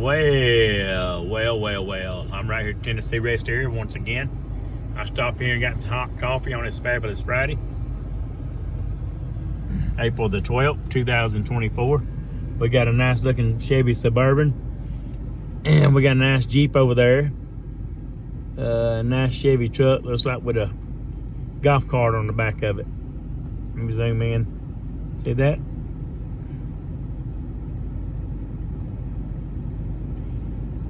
Well. I'm right here at Tennessee Rest Area once again. I stopped here and got some hot coffee on this fabulous Friday, April the 12th, 2024. We got a nice looking Chevy Suburban, and we got a nice Jeep over there. A nice Chevy truck, looks like with a golf cart on the back of it. Let me zoom in. See that?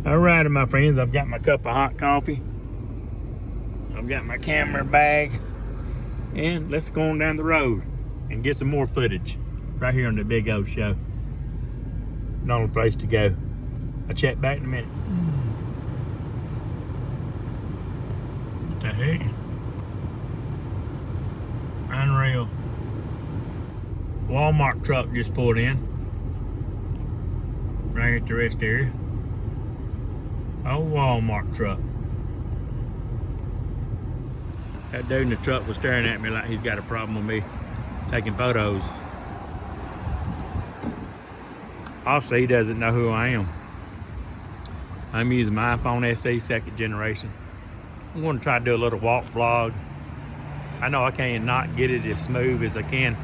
Alrighty, my friends, I've got my cup of hot coffee. I've got my camera bag. And let's go on down the road and get some more footage right here on the Big O Show. No place to go. I'll check back in a minute. What the heck? Unreal. Walmart truck just pulled in. Right here at the rest area. Oh, Walmart truck. That dude in the truck was staring at me like he's got a problem with me taking photos. Obviously, he doesn't know who I am. I'm using my iPhone SE 2nd generation. I'm going to try to do a little walk vlog. I know I can't not get it as smooth as I can.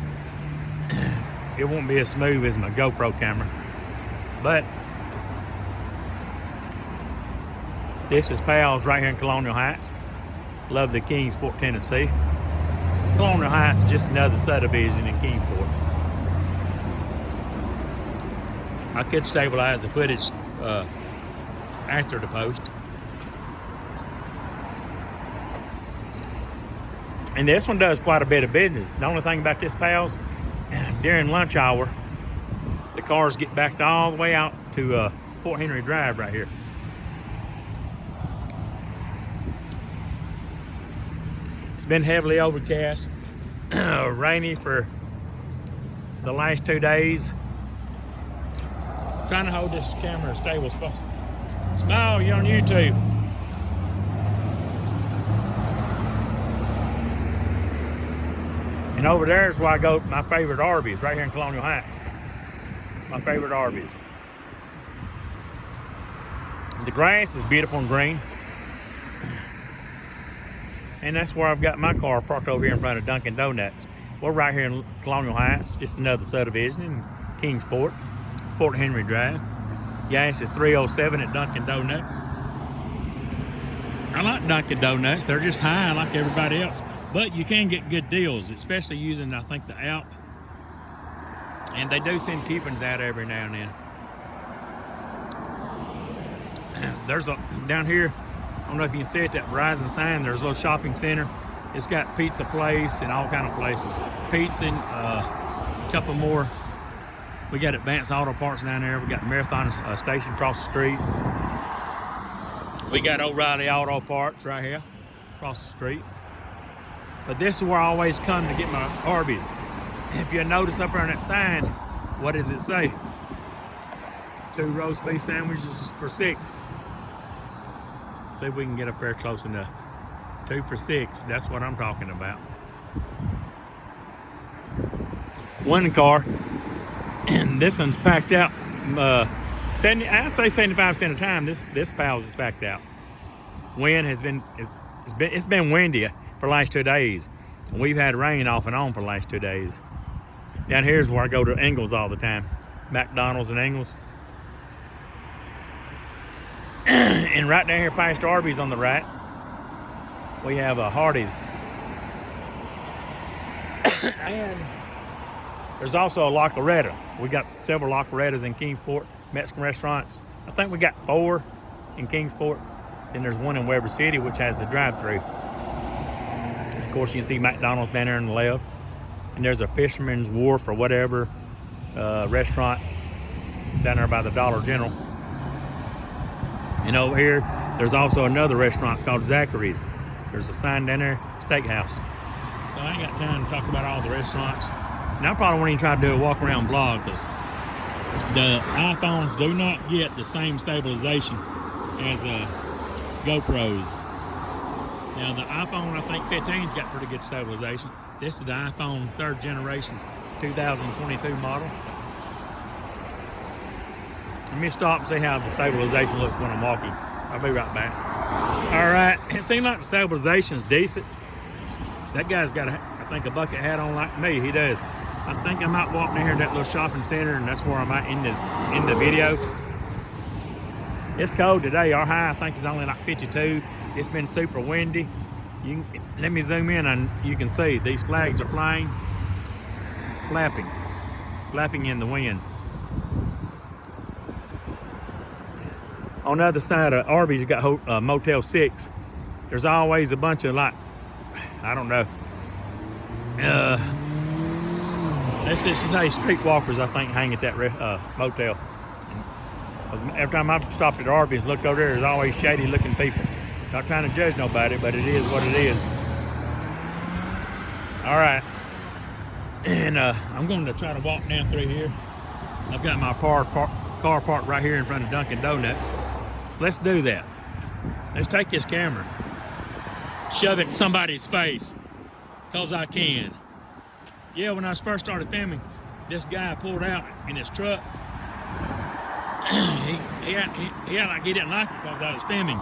It won't be as smooth as my GoPro camera, but this is Pal's right here in Colonial Heights. Love the Kingsport, Tennessee. Colonial Heights is just another subdivision in Kingsport. I could stabilize the footage after the post. And this one does quite a bit of business. The only thing about this Pal's, during lunch hour, the cars get backed all the way out to Fort Henry Drive right here. It's been heavily overcast, rainy for the last 2 days. Trying to hold this camera stable. Smile, you're on YouTube. And over there is where I go to my favorite Arby's, right here in Colonial Heights. My favorite Arby's. The grass is beautiful and green. And that's where I've got my car parked over here in front of Dunkin' Donuts. We're right here in Colonial Heights, just another subdivision in Kingsport, Fort Henry Drive. Gas is $3.07 at Dunkin' Donuts. I like Dunkin' Donuts. They're just high like everybody else. But you can get good deals, especially using, I think, the app. And they do send coupons out every now and then. There's a, down here, I don't know if you can see it, that Verizon sign, there's a little shopping center. It's got pizza place and all kind of places. Pizza and a couple more. We got Advanced Auto Parts down there. We got Marathon Station across the street. We got O'Reilly Auto Parts right here across the street. But this is where I always come to get my Arby's. If you notice up there on that sign, what does it say? 2 roast beef sandwiches for $6. See if we can get up there close enough. 2 for $6, that's what I'm talking about. One car, and this one's packed out. I'd say 75% of the time, this Pal's is packed out. Wind has been, it's been windy for the last 2 days. And we've had rain off and on for the last 2 days. Down here is where I go to Ingles all the time. McDonald's and Ingles. And right down here past Arby's on the right, we have a Hardee's. And there's also a La Coretta. We got several La Corettas in Kingsport, Mexican restaurants. I think we got 4 in Kingsport. Then there's one in Weber City, which has the drive-thru. Of course, you can see McDonald's down there on the left. And there's a Fisherman's Wharf or whatever restaurant down there by the Dollar General. And over here, there's also another restaurant called Zachary's. There's a sign down there, steakhouse. So I ain't got time to talk about all the restaurants. And I probably won't even try to do a walk around vlog because the iPhones do not get the same stabilization as GoPros. Now the iPhone, I think 15's got pretty good stabilization. This is the iPhone 3rd generation, 2022 model. Let me stop and see how the stabilization looks when I'm walking. I'll be right back. All right, it seems like the stabilization's decent. That guy's got, I think, a bucket hat on like me. He does. I think I might walk in here to that little shopping center, and that's where I might end the video. It's cold today. Our high, I think, is only like 52. It's been super windy. Let me zoom in, and you can see these flags are flying, flapping in the wind. On the other side of Arby's, you got Motel 6. There's always a bunch of, like, I don't know. This is today's streetwalkers, I think, hang at that motel. Every time I've stopped at Arby's and looked over there, there's always shady looking people. Not trying to judge nobody, but it is what it is. All right. And I'm going to try to walk down through here. I've got my car parked right here in front of Dunkin' Donuts. So let's do that. Let's take this camera, shove it in somebody's face, because I can. Yeah, when I first started filming, this guy pulled out in his truck. he didn't like it because I was filming,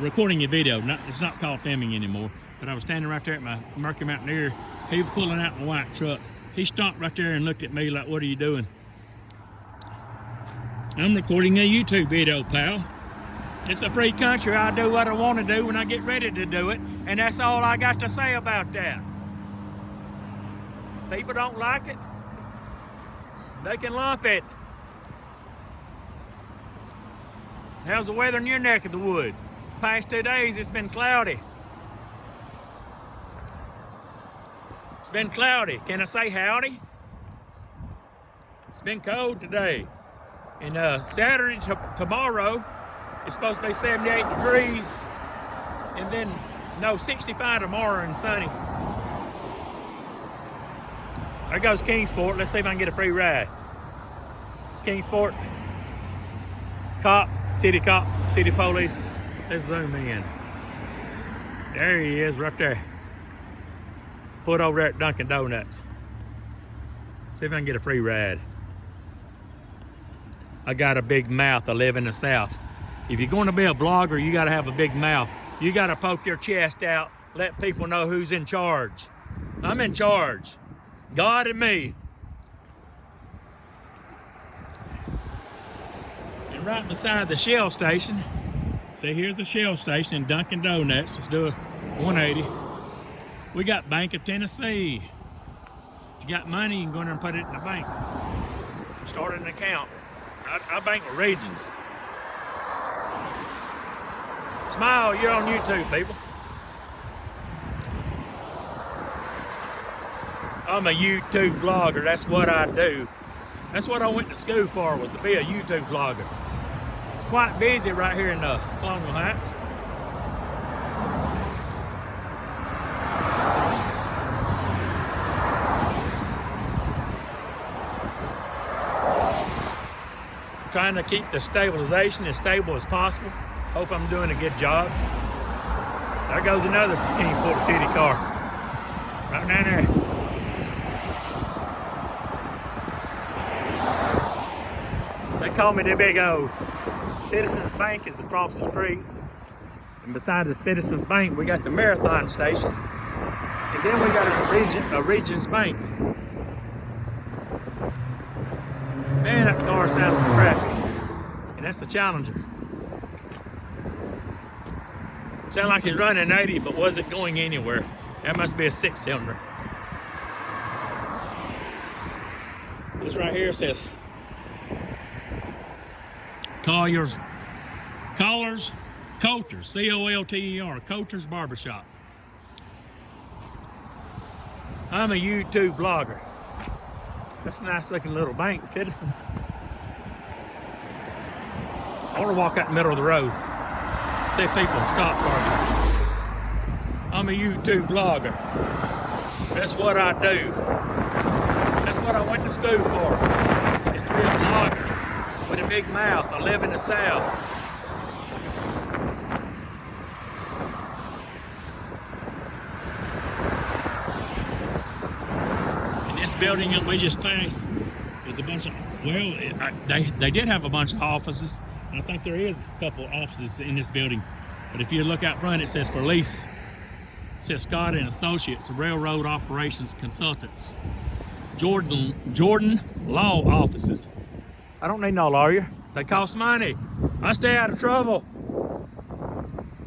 recording a video. It's not called filming anymore, but I was standing right there at my Murky Mountaineer. He was pulling out in a white truck. He stopped right there and looked at me like, "What are you doing?" "I'm recording a YouTube video, pal. It's a free country. I do what I want to do when I get ready to do it, and that's all I got to say about that. People don't like it, they can lump it." How's the weather in your neck of the woods? Past 2 days, it's been cloudy. It's been cloudy. Can I say howdy? It's been cold today. And Saturday, tomorrow, it's supposed to be 78 degrees. And then, no, 65 tomorrow and sunny. There goes Kingsport. Let's see if I can get a free ride. Kingsport. Cop, city police. Let's zoom in. There he is, right there. Put over there at Dunkin' Donuts. See if I can get a free ride. I got a big mouth. I live in the South. If you're going to be a blogger, you got to have a big mouth. You got to poke your chest out, let people know who's in charge. I'm in charge. God and me. And right beside the Shell station, see, here's the Shell station in Dunkin' Donuts. Let's do a 180. We got Bank of Tennessee. If you got money, you can go in there and put it in the bank. Start an account. I bank with Regions. Smile, you're on YouTube, people. I'm a YouTube blogger. That's what I do. That's what I went to school for, was to be a YouTube blogger. It's quite busy right here in Colonial Heights. Trying to keep the stabilization as stable as possible. Hope I'm doing a good job. There goes another Kingsport City car. Right down there. They call me the Big O. Citizens Bank is across the street. And beside the Citizens Bank, we got the Marathon Station. And then we got a Regions Bank. Man, that car sounds crappy. And that's the Challenger. Sound like it's running 80, but wasn't going anywhere. That must be a 6-cylinder. This right here says Coulter's, C-O-L-T-E-R, Coulter's Barbershop. I'm a YouTube blogger. That's a nice looking little bank, Citizens. I want to walk out the middle of the road. See people stop parking. I'm a YouTube blogger. That's what I do. That's what I went to school for. Is to be a blogger with a big mouth. I live in the South. In this building that we just passed, there's a bunch of Well, they did have a bunch of offices. And I think there is a couple of offices in this building. But if you look out front, it says for lease. It says Scott and Associates, Railroad Operations Consultants. Jordan Law Offices. I don't need no lawyer. They cost money. I stay out of trouble.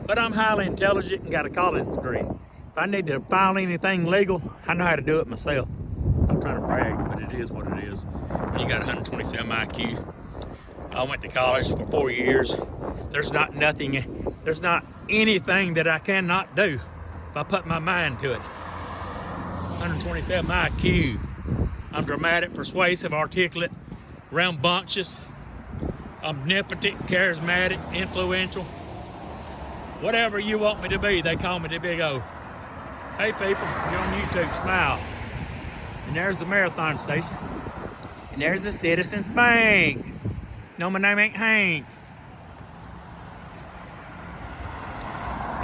But I'm highly intelligent and got a college degree. If I need to file anything legal, I know how to do it myself. I'm trying to brag, but it is what it is. You got 127 IQ. I went to college for 4 years. There's not anything that I cannot do if I put my mind to it. 127 IQ. I'm dramatic, persuasive, articulate, rambunctious, omnipotent, charismatic, influential. Whatever you want me to be, they call me the Big O. Hey people, you're on YouTube, smile. And there's the Marathon Station. And there's the Citizens Bank. No, my name ain't Hank.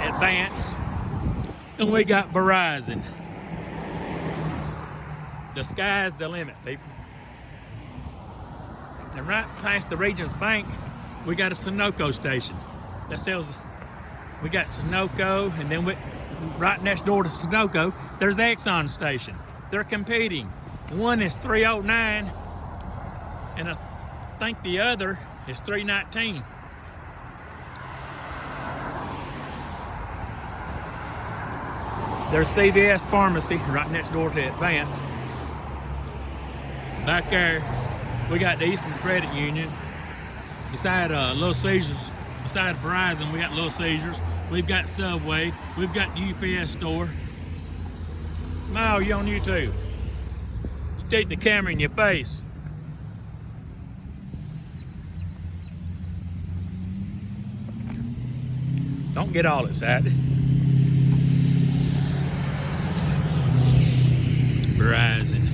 Advance. And we got Verizon. The sky's the limit, people. And right past the Regions Bank, we got a Sunoco station that sells. We got Sunoco, and then right next door to Sunoco, there's Exxon station. They're competing. One is 309, and I think the other is 319. There's CVS Pharmacy right next door to Advance. Back there, we got the Eastern Credit Union. Beside Little Caesars, beside Verizon, we got Little Caesars. We've got Subway. We've got the UPS store. Smile, you on YouTube. Stick the camera in your face. Don't get all excited. Verizon,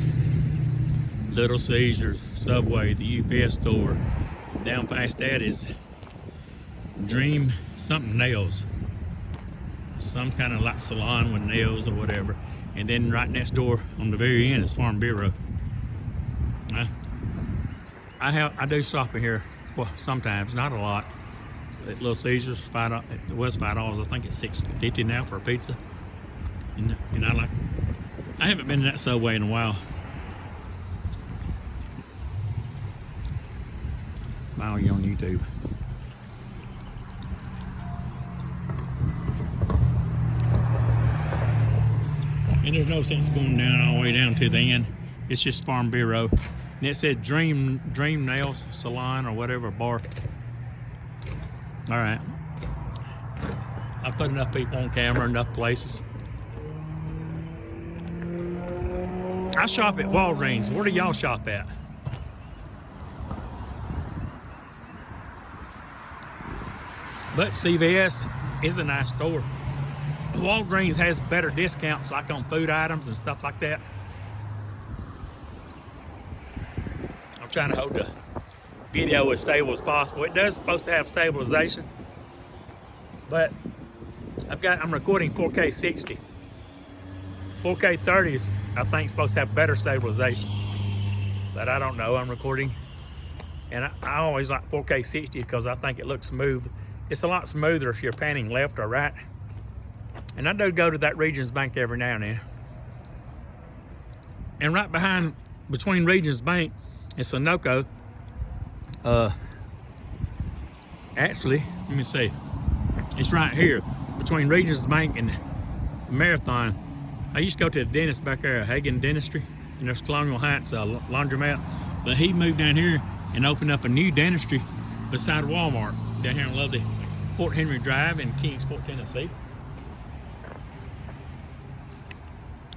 Little Caesars, Subway, the UPS store. Down past that is Dream something nails. Some kind of like salon with nails or whatever. And then right next door on the very end is Farm Bureau. I do shop in here sometimes, not a lot. At Little Caesars, it was $5. I think it's $6.50 now for a pizza. And I haven't been to that Subway in a while. Smile, you on YouTube. And there's no sense going down all the way down to the end. It's just Farm Bureau. And it said Dream Nails Salon or whatever, bar. All right. I put enough people on camera, enough places. I shop at Walgreens. Where do y'all shop at? But CVS is a nice store. Walgreens has better discounts, like on food items and stuff like that. I'm trying to hold the video as stable as possible. It does supposed to have stabilization, but I'm recording 4K 60. 4K 30s, I think, supposed to have better stabilization, but I don't know. I'm recording, and I always like 4K 60 because I think it looks smooth. It's a lot smoother if you're panning left or right. And I do go to that Regions Bank every now and then. And right between Regions Bank and Sunoco, actually, let me see. It's right here between Regions Bank and Marathon. I used to go to the dentist back there, Hagen Dentistry, and there's Colonial Heights laundromat. But he moved down here and opened up a new dentistry beside Walmart down here on lovely Fort Henry Drive in Kingsport, Tennessee.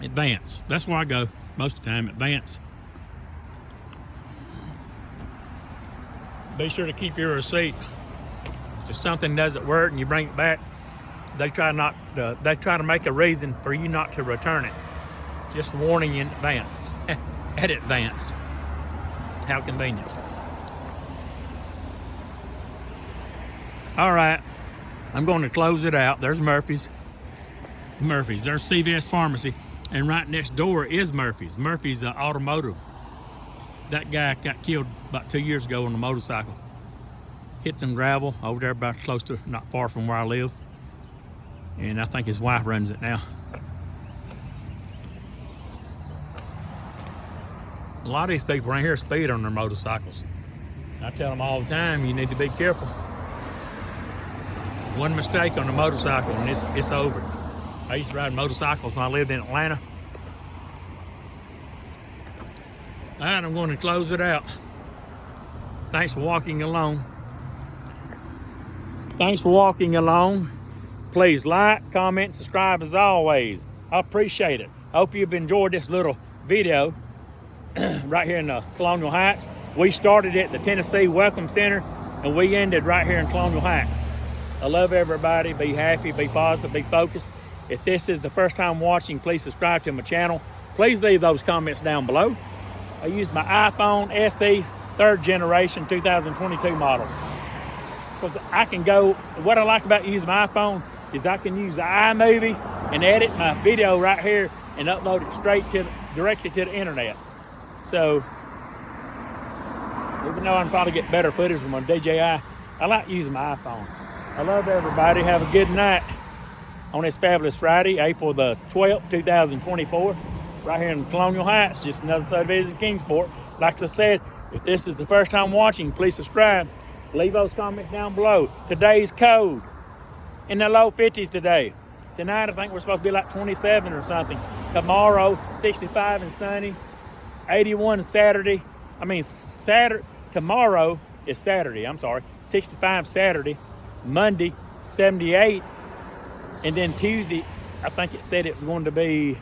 Advance. That's where I go most of the time, Advance. Be sure to keep your receipt. If something doesn't work and you bring it back, they try to make a reason for you not to return it. Just warning you in advance. At Advance. How convenient. All right, I'm going to close it out. There's Murphy's. There's CVS Pharmacy. And right next door is Murphy's. Murphy's Automotive. That guy got killed about 2 years ago on a motorcycle. Hit some gravel over there about close to, not far from where I live. And I think his wife runs it now. A lot of these people around here speed on their motorcycles. I tell them all the time, you need to be careful. One mistake on a motorcycle and it's over. I used to ride motorcycles when I lived in Atlanta. All right, I'm going to close it out. Thanks for walking along. Thanks for walking along. Please like, comment, subscribe as always. I appreciate it. I hope you've enjoyed this little video right here in the Colonial Heights. We started at the Tennessee Welcome Center and we ended right here in Colonial Heights. I love everybody. Be happy, be positive, be focused. If this is the first time watching, please subscribe to my channel. Please leave those comments down below. I use my iPhone SE 3rd generation 2022 model. Because I can go, what I like about using my iPhone is I can use the iMovie and edit my video right here and upload it straight to, directly to the internet. So, even though I can probably get better footage from my DJI, I like using my iPhone. I love everybody. Have a good night on this fabulous Friday, April the 12th, 2024. Right here in Colonial Heights, just another subdivision of Kingsport. Like I said, if this is the first time watching, please subscribe. Leave those comments down below. Today's code in the low 50s today. Tonight, I think we're supposed to be like 27 or something. Tomorrow, 65 and sunny. 81 Saturday. Tomorrow is Saturday, I'm sorry. 65 Saturday. Monday, 78. And then Tuesday, I think it said it was going to be,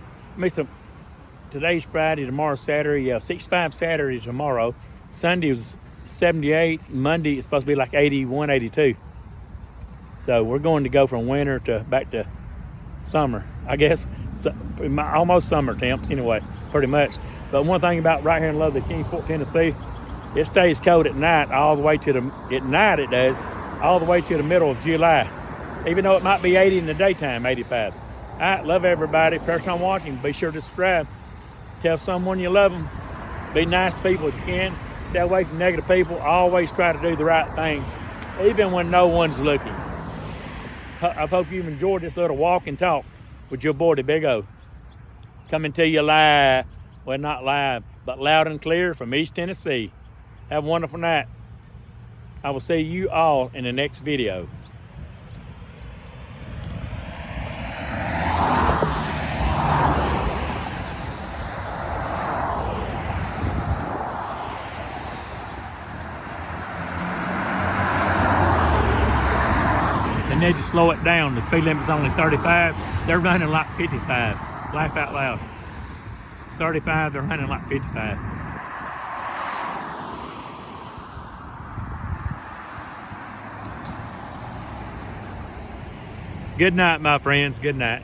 today's Friday, tomorrow's Saturday. Yeah, 65 Saturday tomorrow. Sunday was 78. Monday is supposed to be like 81, 82. So we're going to go from winter to back to summer, I guess. So, almost summer temps anyway, pretty much. But one thing about right here in lovely Kingsport, Tennessee, it stays cold at night all the way to the, at night it does, all the way to the middle of July. Even though it might be 80 in the daytime, 85. All right, love everybody. First time watching, be sure to subscribe. Tell someone you love them. Be nice to people if you can. Stay away from negative people. Always try to do the right thing, even when no one's looking. I hope you've enjoyed this little walk and talk with your boy, the Big O. Coming to you live, well, not live, but loud and clear from East Tennessee. Have a wonderful night. I will see you all in the next video. They need to slow it down. The speed limit's only 35. They're running like 55. Laugh out loud. It's 35, they're running like 55. Good night, my friends. Good night.